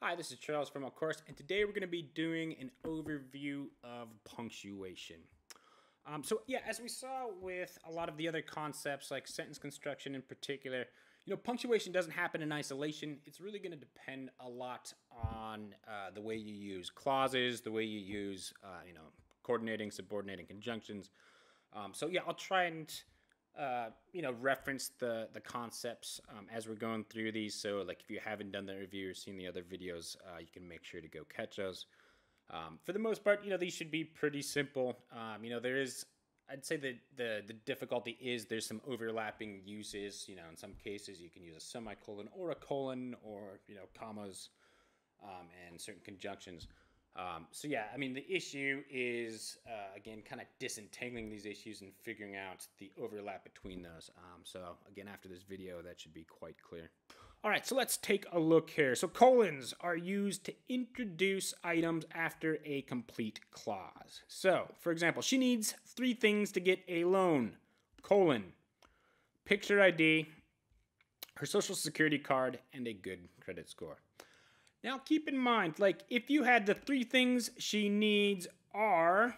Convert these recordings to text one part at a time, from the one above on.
Hi, this is Charles from our course, and today we're going to be doing an overview of punctuation. As we saw with a lot of the other concepts, like sentence construction in particular, punctuation doesn't happen in isolation. It's really going to depend a lot on the way you use clauses, the way you use, coordinating, subordinating conjunctions. I'll try and reference the concepts as we're going through these. So like if you haven't done the review or seen the other videos, you can make sure to go catch those. For the most part, these should be pretty simple. I'd say that the difficulty is there's some overlapping uses. In some cases you can use a semicolon or a colon or, commas and certain conjunctions. The issue is, again, kind of disentangling these issues and figuring out the overlap between those. Again, after this video, that should be quite clear. All right, so let's take a look here. So colons are used to introduce items after a complete clause. So, for example, she needs 3 things to get a loan. Colon, picture ID, her social security card, and a good credit score. Now, keep in mind, like, if you had the 3 things she needs are,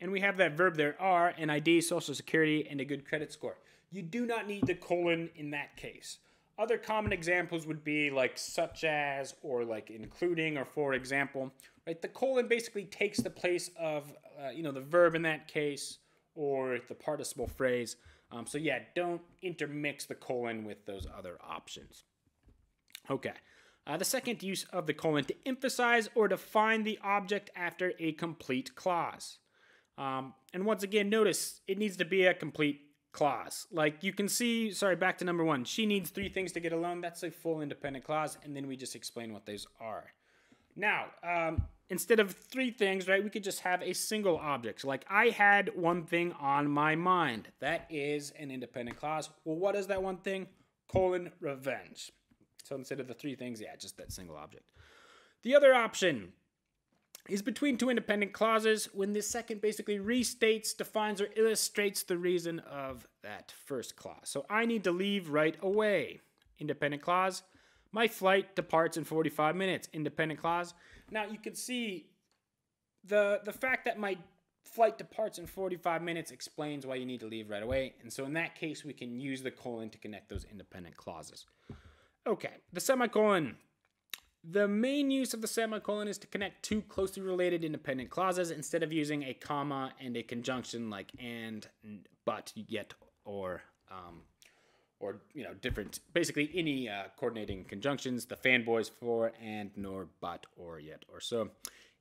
and we have that verb there, are, an ID, social security, and a good credit score. You do not need the colon in that case. Other common examples would be like such as, or like including, or for example, right? The colon basically takes the place of, the verb in that case, or the participle phrase. Don't intermix the colon with those other options. Okay. The second use of the colon, to emphasize or define the object after a complete clause. And once again, notice it needs to be a complete clause. Like you can see, back to number 1. She needs 3 things to get a loan. That's a full independent clause, and then we just explain what those are. Now, instead of 3 things, right, we could just have a single object. So like I had one thing on my mind. That is an independent clause. Well, what is that one thing? Colon, revenge. So instead of the 3 things, just that single object. The other option is between 2 independent clauses when the second basically restates, defines, or illustrates the reason of that first clause. So I need to leave right away. Independent clause. My flight departs in 45 minutes. Independent clause. Now you can see the fact that my flight departs in 45 minutes explains why you need to leave right away. And so in that case, we can use the colon to connect those independent clauses. Okay, the semicolon. The main use of the semicolon is to connect 2 closely related independent clauses instead of using a comma and a conjunction like and, but, yet, or different, basically any coordinating conjunctions, the fanboys for, and, nor, but, or, yet, or so.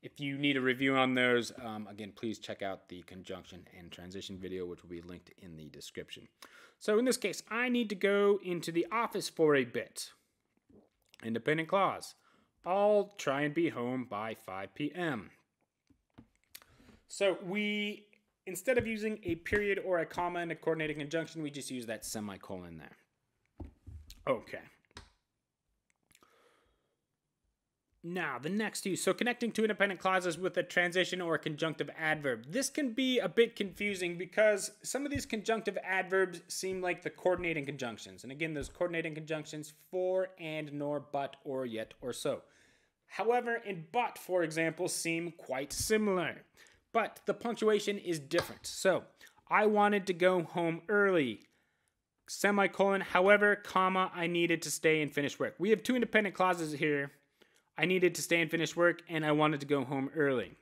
If you need a review on those, again, please check out the conjunction and transition video, which will be linked in the description. So in this case, I need to go into the office for a bit. Independent clause. I'll try and be home by 5 p.m. So instead of using a period or a comma in a coordinating conjunction, we just use that semicolon there. Okay. Now, the next use. So connecting 2 independent clauses with a transition or a conjunctive adverb. This can be a bit confusing because some of these conjunctive adverbs seem like the coordinating conjunctions. And again, those coordinating conjunctions for, and, nor, but, or, yet, or so. However, in but, for example, seem quite similar. But the punctuation is different. So, I wanted to go home early. Semicolon, however, comma, I needed to stay and finish work. We have 2 independent clauses here. I needed to stay and finish work, and I wanted to go home early.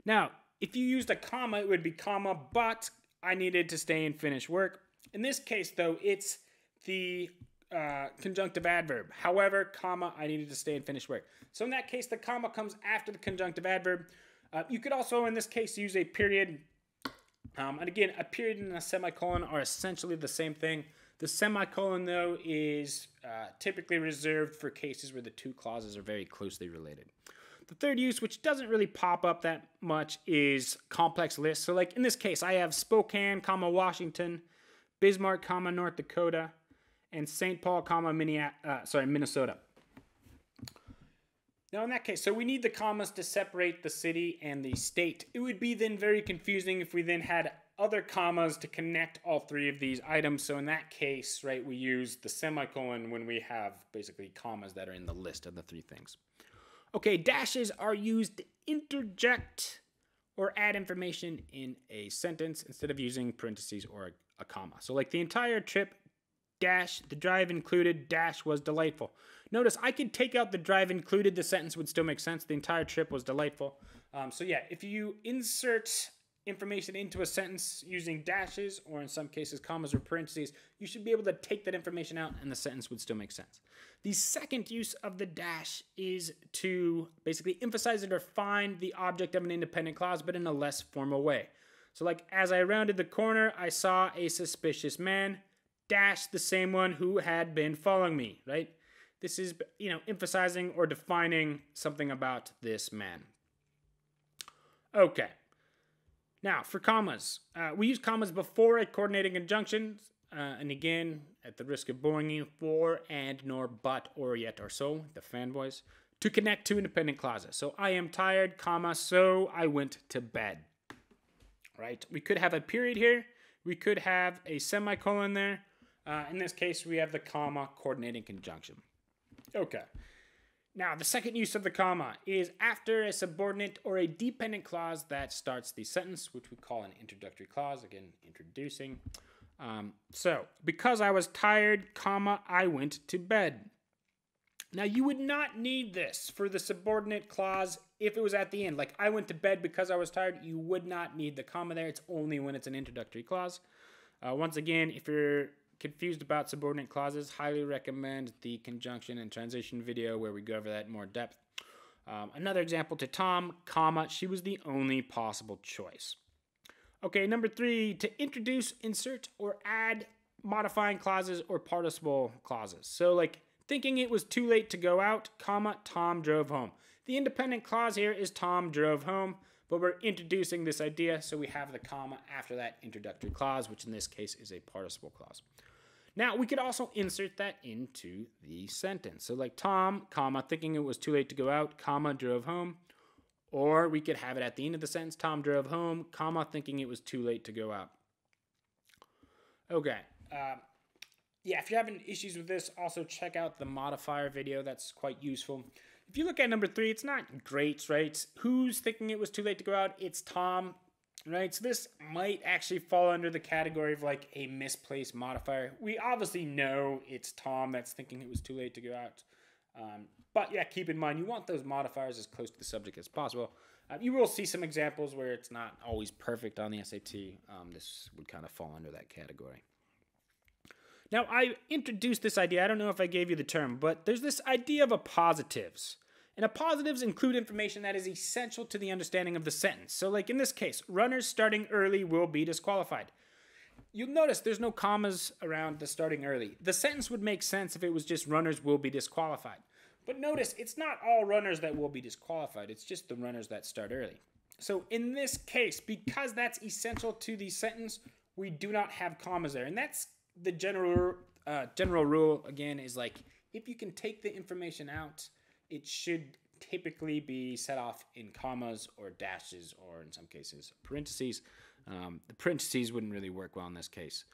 Now, if you used a comma, it would be comma, but I needed to stay and finish work. In this case, though, it's the conjunctive adverb. However, comma, I needed to stay and finish work. So in that case, the comma comes after the conjunctive adverb. You could also, in this case, use a period. And again, a period and a semicolon are essentially the same thing. The semicolon, though, is typically reserved for cases where the 2 clauses are very closely related. The third use, which doesn't really pop up that much, is complex lists. So like in this case, I have Spokane, Washington, Bismarck, North Dakota, and St. Paul, Minnesota. Now in that case, so we need the commas to separate the city and the state. It would be then very confusing if we then had other commas to connect all 3 of these items. So in that case, right, we use the semicolon when we have basically commas that are in the list of the 3 things. Okay, dashes are used to interject or add information in a sentence instead of using parentheses or a comma. So like the entire trip, dash, the drive included, dash was delightful. Notice I could take out the drive included, the sentence would still make sense. The entire trip was delightful. So yeah, if you insert information into a sentence using dashes, or in some cases commas or parentheses, you should be able to take that information out and the sentence would still make sense. The second use of the dash is to basically emphasize or define the object of an independent clause, but in a less formal way. So like, as I rounded the corner, I saw a suspicious man, dash the same one who had been following me, right? This is, emphasizing or defining something about this man. Okay. Now, for commas, we use commas before a coordinating conjunction, and again, at the risk of boring you, for, and, nor, but, or, yet, or so, the fanboys, to connect two independent clauses. So, I am tired, comma, so I went to bed, right? We could have a period here. We could have a semicolon there. In this case, we have the comma coordinating conjunction. Okay. Now, the second use of the comma is after a subordinate or a dependent clause that starts the sentence, which we call an introductory clause, again, introducing. So, because I was tired, comma, I went to bed. Now, you would not need this for the subordinate clause if it was at the end. Like, I went to bed because I was tired, you would not need the comma there. It's only when it's an introductory clause. Once again, if you're confused about subordinate clauses, highly recommend the conjunction and transition video where we go over that in more depth. Another example, to Tom, comma, she was the only possible choice. Okay, number 3, to introduce, insert, or add modifying clauses or participle clauses. So like, thinking it was too late to go out, comma, Tom drove home. The independent clause here is Tom drove home, but we're introducing this idea, so we have the comma after that introductory clause, which in this case is a participle clause. Now, we could also insert that into the sentence. So like Tom, comma, thinking it was too late to go out, comma, drove home. Or we could have it at the end of the sentence, Tom drove home, comma, thinking it was too late to go out. Okay. Yeah, if you're having issues with this, also check out the modifier video. That's quite useful. If you look at number 3, it's not great, right? Who's thinking it was too late to go out? It's Tom. Right, so this might actually fall under the category of like a misplaced modifier. We obviously know it's Tom that's thinking it was too late to go out. But yeah, keep in mind, you want those modifiers as close to the subject as possible. You will see some examples where it's not always perfect on the SAT. This would kind of fall under that category. Now, I introduced this idea. I don't know if I gave you the term, but there's this idea of appositives. And appositives include information that is essential to the understanding of the sentence. So like in this case, runners starting early will be disqualified. You'll notice there's no commas around the starting early. The sentence would make sense if it was just runners will be disqualified. But notice it's not all runners that will be disqualified. It's just the runners that start early. So in this case, because that's essential to the sentence, we do not have commas there. And that's the general rule, again, is like if you can take the information out, it should typically be set off in commas or dashes or in some cases parentheses. The parentheses wouldn't really work well in this case.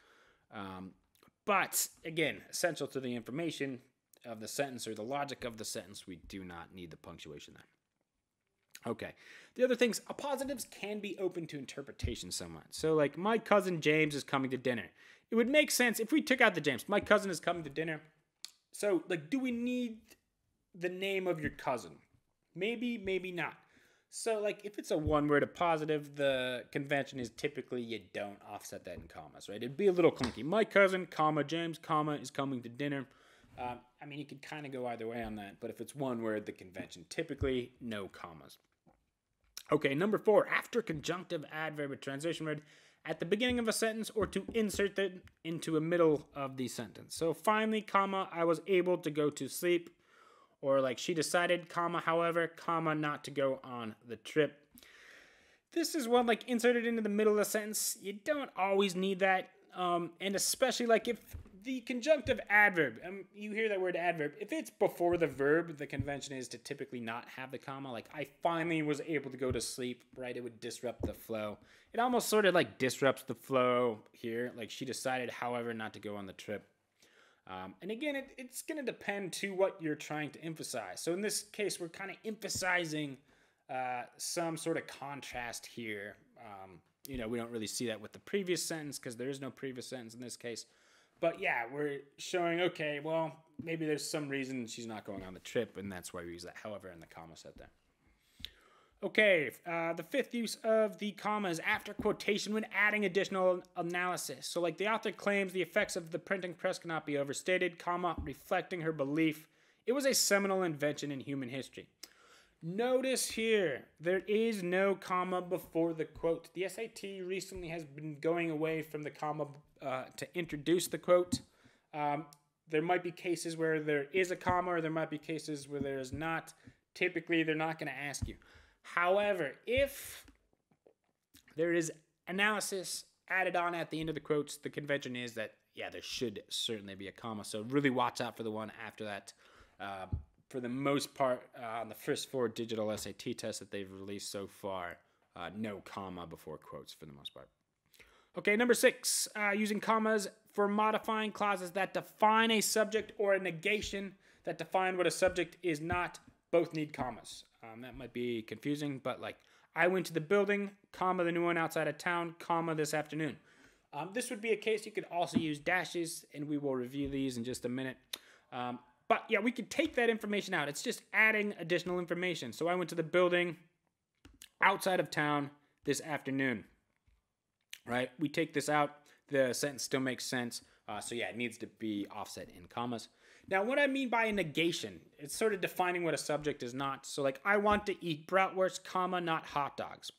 But again, essential to the information of the sentence or the logic of the sentence, we do not need the punctuation there. Okay. The other things, appositives can be open to interpretation somewhat. So like my cousin James is coming to dinner. It would make sense if we took out the James. My cousin is coming to dinner. So like, do we need the name of your cousin? Maybe, maybe not. So like if it's a one-word appositive, the convention is typically you don't offset that in commas, right? It'd be a little clunky. My cousin, comma, James, comma, is coming to dinner. I mean, you could kind of go either way on that, but if it's one word, the convention, typically no commas. Okay, number 4, after conjunctive adverb or transition word at the beginning of a sentence or to insert it into the middle of the sentence. So finally, comma, I was able to go to sleep. Or like she decided, comma, however, comma, not to go on the trip. This is one like inserted into the middle of the sentence. You don't always need that. And especially like if the conjunctive adverb, you hear that word adverb, if it's before the verb, the convention is to typically not have the comma. Like I finally was able to go to sleep, right? It would disrupt the flow. It almost sort of like disrupts the flow here. Like she decided, however, not to go on the trip. And again, it's going to depend to what you're trying to emphasize. So in this case, we're kind of emphasizing some sort of contrast here. We don't really see that with the previous sentence because there is no previous sentence in this case. But yeah, we're showing, okay, well, maybe there's some reason she's not going on the trip, and that's why we use that however in the comma set there. Okay, the fifth use of the comma is after quotation when adding additional analysis. So like the author claims the effects of the printing press cannot be overstated, comma, reflecting her belief it was a seminal invention in human history. Notice here, there is no comma before the quote. The SAT recently has been going away from the comma to introduce the quote. There might be cases where there is a comma, or there might be cases where there is not. Typically, they're not going to ask you. However, if there is analysis added on at the end of the quotes, the convention is that, yeah, there should certainly be a comma. So really watch out for the one after that. For the most part, on the first 4 digital SAT tests that they've released so far, no comma before quotes for the most part. Okay, number 6, using commas for modifying clauses that define a subject or a negation that define what a subject is not. Both need commas. That might be confusing, but like, I went to the building, comma, the new one outside of town, comma, this afternoon. This would be a case you could also use dashes, and we will review these in just a minute. But yeah, we could take that information out. It's just adding additional information. So I went to the building outside of town this afternoon, right? We take this out. The sentence still makes sense. So yeah, it needs to be offset in commas. Now, what I mean by a negation, it's sort of defining what a subject is not. So like, I want to eat bratwurst, comma, not hot dogs,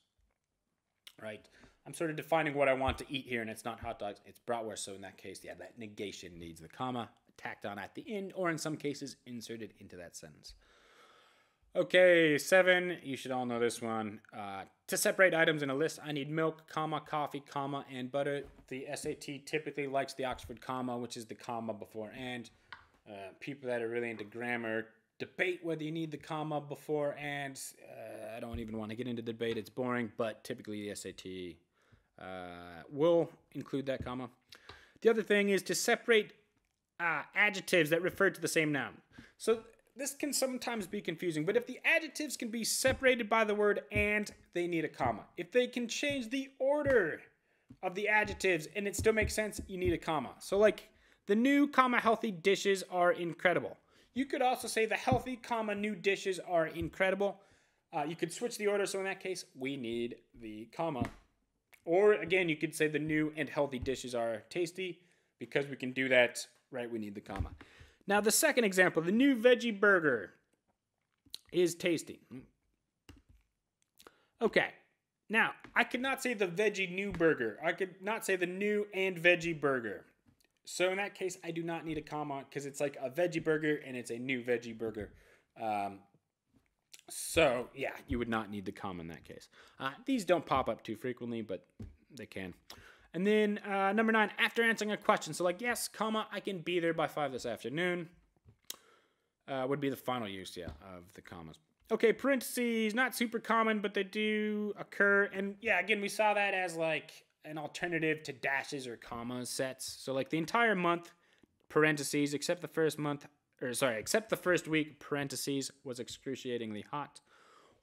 right? I'm sort of defining what I want to eat here, and it's not hot dogs, it's bratwurst. So in that case, yeah, that negation needs the comma tacked on at the end, or in some cases, inserted into that sentence. Okay, 7, you should all know this one. To separate items in a list, I need milk, comma, coffee, comma, and butter. The SAT typically likes the Oxford comma, which is the comma before and. People that are really into grammar debate whether you need the comma before and. I don't even want to get into debate, it's boring, but typically the SAT will include that comma. The other thing is to separate adjectives that refer to the same noun. So this can sometimes be confusing, but if the adjectives can be separated by the word and, they need a comma. If they can change the order of the adjectives and it still makes sense, you need a comma. So like, the new, comma, healthy dishes are incredible. You could also say the healthy, comma, new dishes are incredible. You could switch the order, so in that case, we need the comma. Or again, you could say the new and healthy dishes are tasty. Because we can do that, right, we need the comma. Now, the second example, the new veggie burger is tasty. Okay, now, I could not say the veggie new burger. I could not say the new and veggie burger. So in that case, I do not need a comma because it's like a veggie burger and it's a new veggie burger. So yeah, you would not need the comma in that case. These don't pop up too frequently, but they can. And then number 9, after answering a question. So like, yes, comma, I can be there by 5 this afternoon. Would be the final use, yeah, of the commas. Okay, parentheses, not super common, but they do occur. And yeah, again, we saw that as like an alternative to dashes or comma sets. So like the entire month, parentheses, except the first week, parentheses, was excruciatingly hot.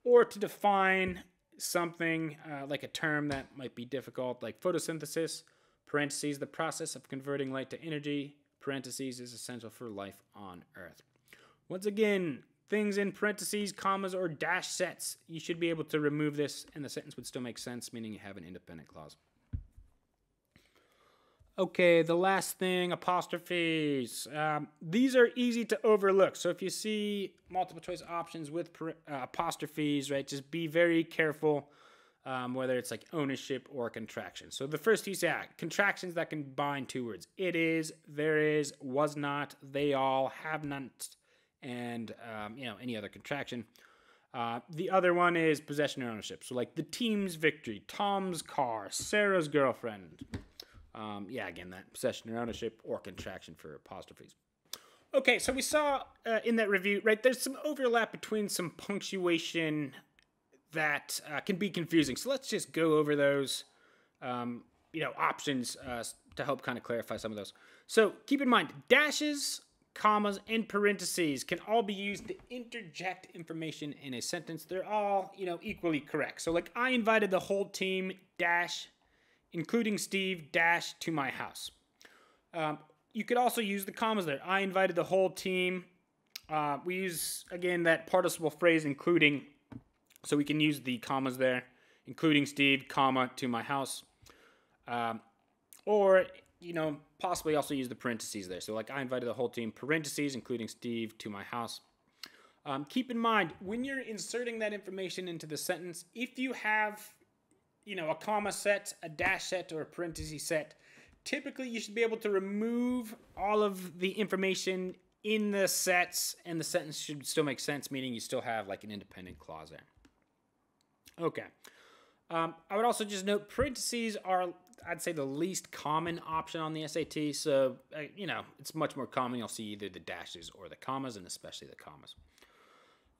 Or to define something like a term that might be difficult, like photosynthesis, parentheses, the process of converting light to energy, parentheses, is essential for life on Earth. Once again, things in parentheses, commas, or dash sets, you should be able to remove this and the sentence would still make sense, meaning you have an independent clause. Okay, the last thing, apostrophes. These are easy to overlook. So if you see multiple choice options with apostrophes, right, just be very careful whether it's like ownership or contraction. So the first use, contractions that combine 2 words. It is, there is, was not, they all, have not, and any other contraction. The other one is possession or ownership. So like the team's victory, Tom's car, Sarah's girlfriend. Again, that possession or ownership or contraction for apostrophes. Okay, so we saw in that review, right, there's some overlap between some punctuation that can be confusing. So let's just go over those, options to help kind of clarify some of those. So keep in mind, dashes, commas, and parentheses can all be used to interject information in a sentence. They're all, equally correct. So like, I invited the whole team, dash, including Steve, dash, to my house. You could also use the commas there. I invited the whole team. We use, again, that participle phrase, including, so we can use the commas there, including Steve, comma, to my house. Or, possibly also use the parentheses there. So like, I invited the whole team, parentheses, including Steve, to my house. Keep in mind, when you're inserting that information into the sentence, if you have, a comma set, a dash set, or a parenthesis set, typically you should be able to remove all of the information in the sets, and the sentence should still make sense, meaning you still have like an independent clause there. Okay. I would also just note parentheses are, I'd say, the least common option on the SAT. So, it's much more common. You'll see either the dashes or the commas, and especially the commas.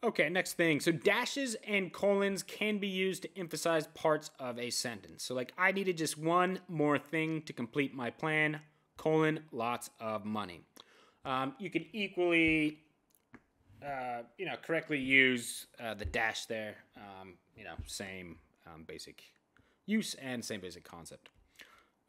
Okay, next thing. So dashes and colons can be used to emphasize parts of a sentence. So like, I needed just one more thing to complete my plan, colon, lots of money. You could equally, correctly use the dash there. Same basic use and same basic concept.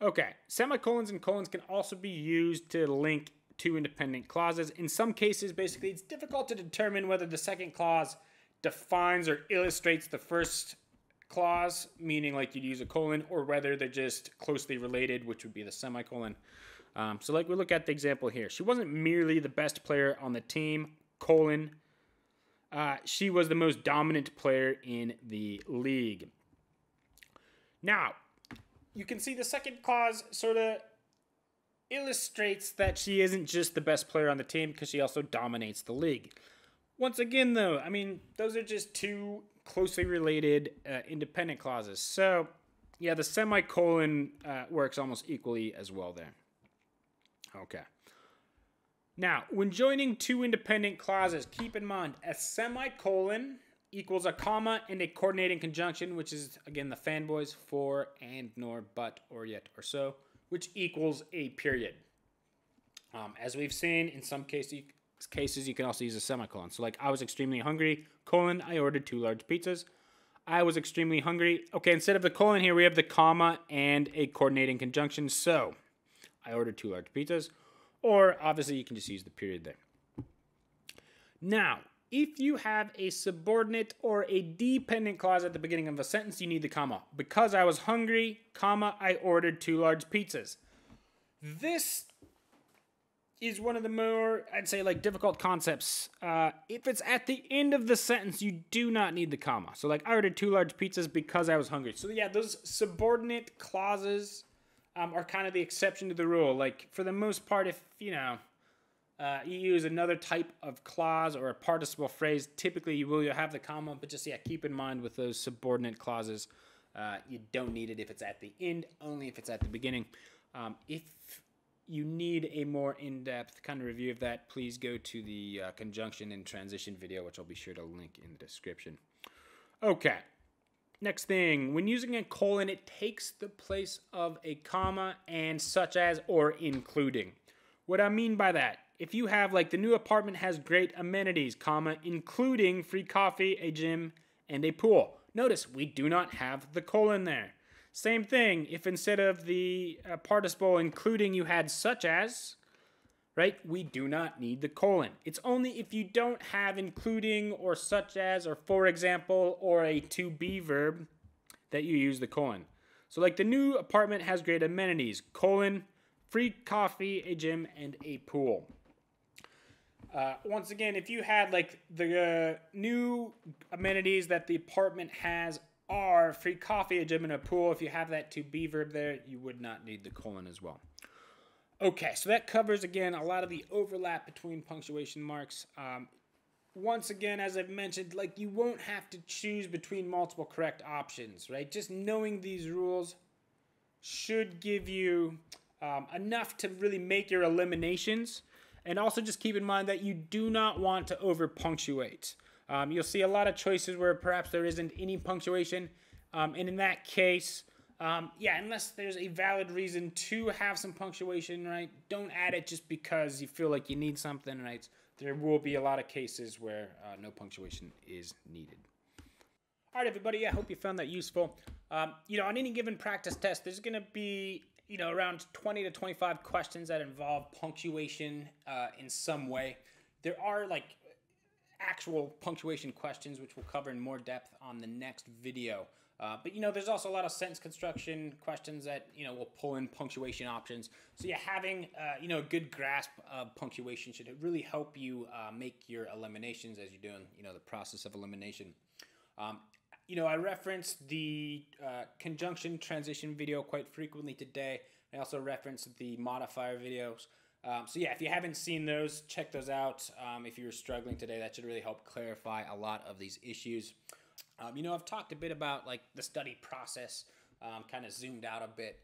Okay, semicolons and colons can also be used to link two independent clauses. In some cases, basically, it's difficult to determine whether the second clause defines or illustrates the first clause, meaning like you'd use a colon, or whether they're just closely related, which would be the semicolon. So like, we look at the example here. She wasn't merely the best player on the team, colon. She was the most dominant player in the league. Now, you can see the second clause sort of illustrates that she isn't just the best player on the team, because she also dominates the league. Once again, though, those are just two closely related independent clauses. So, yeah, the semicolon works almost equally as well there. Okay. Now, when joining two independent clauses, keep in mind a semicolon equals a comma and a coordinating conjunction, which is, again, the fanboys, for, and, nor, but, or, yet, or so, which equals a period. As we've seen, in some cases, you can also use a semicolon. So like, I was extremely hungry, colon, I ordered 2 large pizzas. I was extremely hungry. Okay, instead of the colon here, we have the comma and a coordinating conjunction. So, I ordered 2 large pizzas. Or, obviously, you can just use the period there. Now, if you have a subordinate or a dependent clause at the beginning of a sentence, you need the comma. Because I was hungry, comma, I ordered 2 large pizzas. This is one of the more, I'd say, like, difficult concepts. If it's at the end of the sentence, you do not need the comma. So, like, I ordered 2 large pizzas because I was hungry. So, yeah, those subordinate clauses are kind of the exception to the rule. Like, for the most part, if, you use another type of clause or a participle phrase, typically you will have the comma, but just, keep in mind with those subordinate clauses, you don't need it if it's at the end, only if it's at the beginning. If you need a more in-depth kind of review of that, please go to the conjunction and transition video, which I'll be sure to link in the description. Okay. Next thing, when using a colon, it takes the place of a comma and such as or including. What I mean by that, if you have, like, the new apartment has great amenities, comma, including free coffee, a gym, and a pool. Notice, we do not have the colon there. Same thing, if instead of the participle including you had such as, right, we do not need the colon. It's only if you don't have including or such as or for example or a to be verb that you use the colon. So like, the new apartment has great amenities, colon, free coffee, a gym, and a pool. Once again, if you had like the new amenities that the apartment has are free coffee, a gym, and a pool, if you have that to be verb there, you would not need the colon as well. Okay, so that covers, again, a lot of the overlap between punctuation marks. Once again, as I've mentioned, like, you won't have to choose between multiple correct options, right? Just knowing these rules should give you enough to really make your eliminations. And also just keep in mind that you do not want to over-punctuate. You'll see a lot of choices where perhaps there isn't any punctuation. And in that case, Yeah, unless there's a valid reason to have some punctuation, right? Don't add it just because you feel like you need something, right? There will be a lot of cases where no punctuation is needed. All right, everybody, I hope you found that useful. On any given practice test, there's going to be, around 20 to 25 questions that involve punctuation in some way. There are, actual punctuation questions, which we'll cover in more depth on the next video. But there's also a lot of sentence construction questions that, will pull in punctuation options. So yeah, having, a good grasp of punctuation should really help you make your eliminations as you're doing, the process of elimination. I referenced the conjunction transition video quite frequently today. I also referenced the modifier videos. So yeah, if you haven't seen those, check those out. If you're struggling today, that should really help clarify a lot of these issues. I've talked a bit about the study process, kind of zoomed out a bit.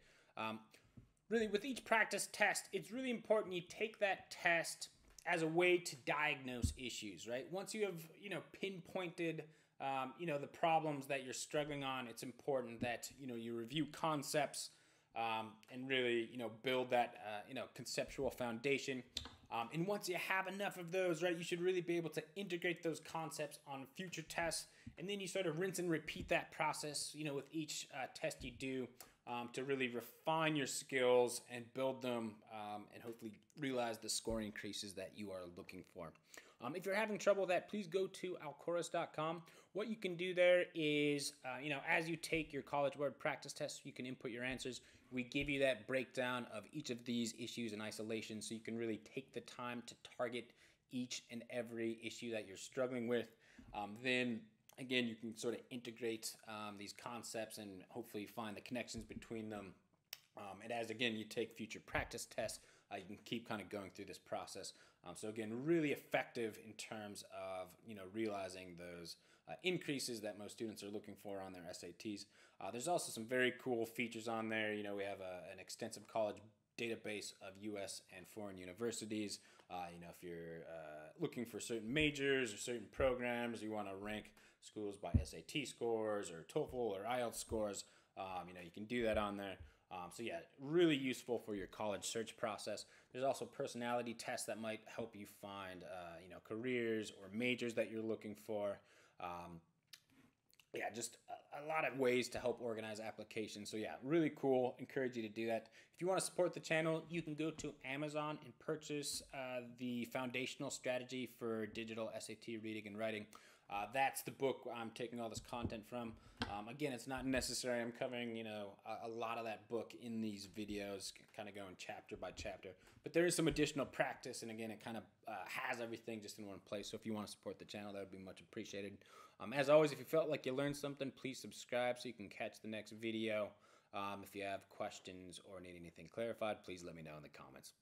Really, with each practice test, it's really important you take that test as a way to diagnose issues, right? Once you have, pinpointed, the problems that you're struggling on, it's important that, you review concepts, and really, build that, conceptual foundation. And once you have enough of those, right, you should really be able to integrate those concepts on future tests. And then you sort of rinse and repeat that process, with each test you do to really refine your skills and build them and hopefully realize the scoring increases that you are looking for. If you're having trouble with that, please go to alcoros.com. What you can do there is, as you take your College Board practice tests, you can input your answers. We give you that breakdown of each of these issues in isolation so you can really take the time to target each and every issue that you're struggling with. Then, again, you can sort of integrate these concepts and hopefully find the connections between them. And as, again, you take future practice tests, you can keep kind of going through this process. So again, really effective in terms of, realizing those increases that most students are looking for on their SATs. There's also some very cool features on there. We have an extensive college database of U.S. and foreign universities. If you're looking for certain majors or certain programs, you want to rank schools by SAT scores or TOEFL or IELTS scores, you can do that on there. So yeah, really useful for your college search process. There's also personality tests that might help you find, careers or majors that you're looking for. Yeah, just a lot of ways to help organize applications. So yeah, really cool. Encourage you to do that. If you want to support the channel, you can go to Amazon and purchase the Foundational Strategy for Digital SAT Reading and Writing. That's the book I'm taking all this content from. Again, it's not necessary. I'm covering, a lot of that book in these videos, kind of going chapter by chapter. But there is some additional practice, and again, it kind of has everything just in one place. So if you want to support the channel, that would be much appreciated. As always, if you felt like you learned something, please subscribe so you can catch the next video. If you have questions or need anything clarified, please let me know in the comments.